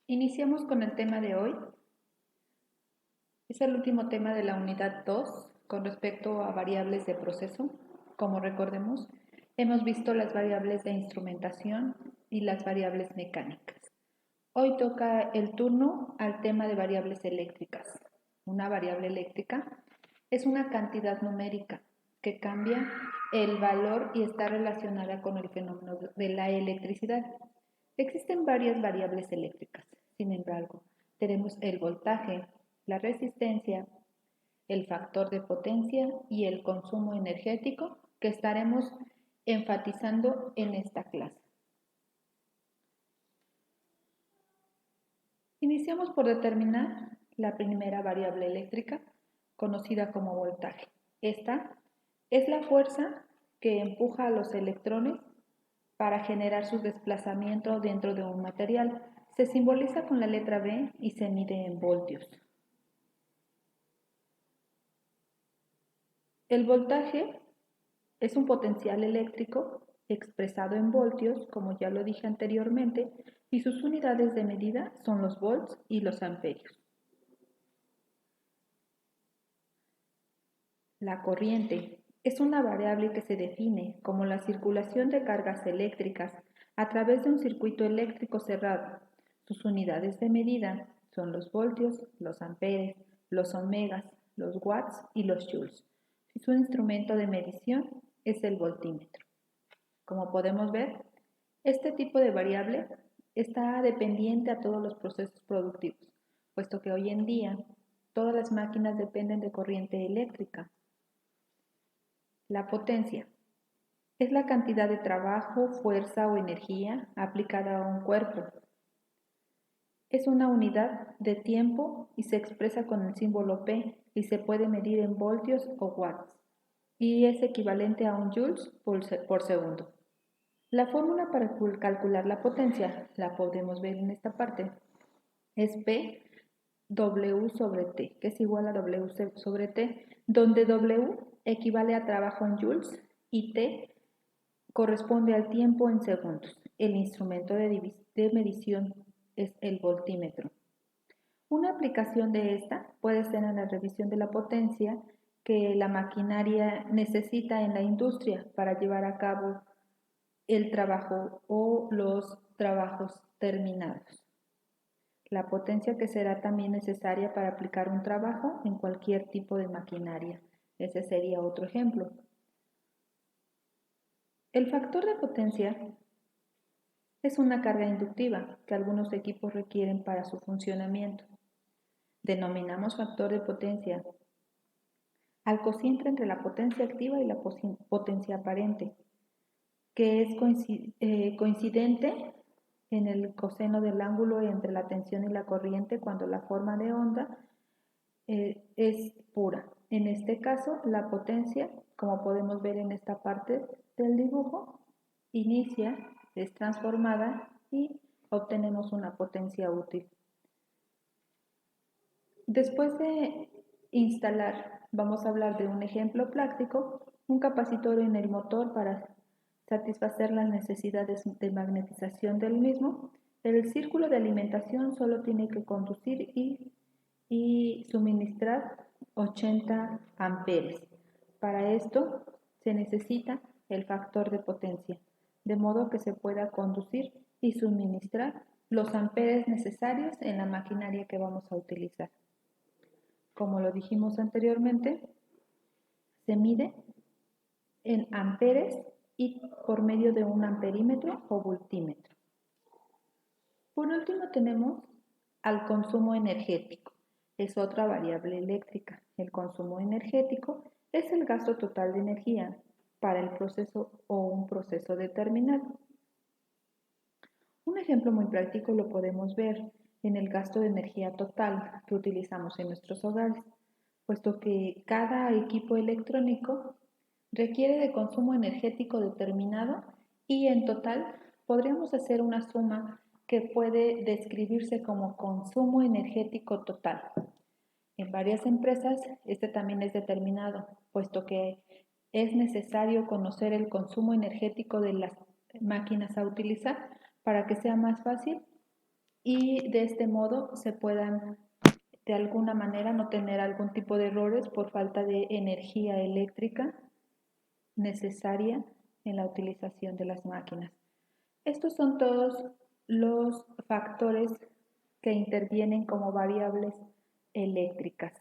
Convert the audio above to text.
Iniciamos con el tema de hoy. Es el último tema de la unidad 2 con respecto a variables de proceso. Como recordemos, hemos visto las variables de instrumentación y las variables mecánicas. Hoy toca el turno al tema de variables eléctricas. Una variable eléctrica es una cantidad numérica que cambia el valor y está relacionada con el fenómeno de la electricidad. Existen varias variables eléctricas. Sin embargo, tenemos el voltaje, la resistencia, el factor de potencia y el consumo energético que estaremos enfatizando en esta clase. Iniciamos por determinar la primera variable eléctrica, conocida como voltaje. Esta es la fuerza que empuja a los electrones para generar su desplazamiento dentro de un material. Se simboliza con la letra V y se mide en voltios. El voltaje es un potencial eléctrico expresado en voltios, como ya lo dije anteriormente, y sus unidades de medida son los volts y los amperios. La corriente es una variable que se define como la circulación de cargas eléctricas a través de un circuito eléctrico cerrado. Sus unidades de medida son los voltios, los amperes, los omegas, los watts y los joules. Y su instrumento de medición es el voltímetro. Como podemos ver, este tipo de variable está dependiente a todos los procesos productivos, puesto que hoy en día todas las máquinas dependen de corriente eléctrica. La potencia es la cantidad de trabajo, fuerza o energía aplicada a un cuerpo. Es una unidad de tiempo y se expresa con el símbolo P y se puede medir en voltios o watts y es equivalente a un joules por segundo. La fórmula para calcular la potencia, la podemos ver en esta parte, es P W sobre T, que es igual a W sobre T, donde W equivale a trabajo en joules y T corresponde al tiempo en segundos. El instrumento de medición es el voltímetro. Una aplicación de esta puede ser en la revisión de la potencia que la maquinaria necesita en la industria para llevar a cabo el trabajo o los trabajos terminados. La potencia que será también necesaria para aplicar un trabajo en cualquier tipo de maquinaria. Ese sería otro ejemplo. El factor de potencia es una carga inductiva que algunos equipos requieren para su funcionamiento. Denominamos factor de potencia al cociente entre la potencia activa y la potencia aparente, que es coincidente en el coseno del ángulo entre la tensión y la corriente cuando la forma de onda es pura. En este caso, la potencia, como podemos ver en esta parte del dibujo, inicia, es transformada y obtenemos una potencia útil. Después de instalar, vamos a hablar de un ejemplo práctico, un capacitor en el motor para satisfacer las necesidades de magnetización del mismo. El círculo de alimentación solo tiene que conducir y suministrar 80 amperes. Para esto se necesita el factor de potencia, de modo que se pueda conducir y suministrar los amperes necesarios en la maquinaria que vamos a utilizar. Como lo dijimos anteriormente, se mide en amperes y por medio de un amperímetro o voltímetro. Por último tenemos al consumo energético. Es otra variable eléctrica. El consumo energético es el gasto total de energía para el proceso o un proceso determinado. Un ejemplo muy práctico lo podemos ver en el gasto de energía total que utilizamos en nuestros hogares, puesto que cada equipo electrónico requiere de consumo energético determinado y en total podríamos hacer una suma que puede describirse como consumo energético total. En varias empresas este también es determinado, puesto que es necesario conocer el consumo energético de las máquinas a utilizar para que sea más fácil y de este modo se puedan de alguna manera no tener algún tipo de errores por falta de energía eléctrica necesaria en la utilización de las máquinas. Estos son todos los factores que intervienen como variables eléctricas.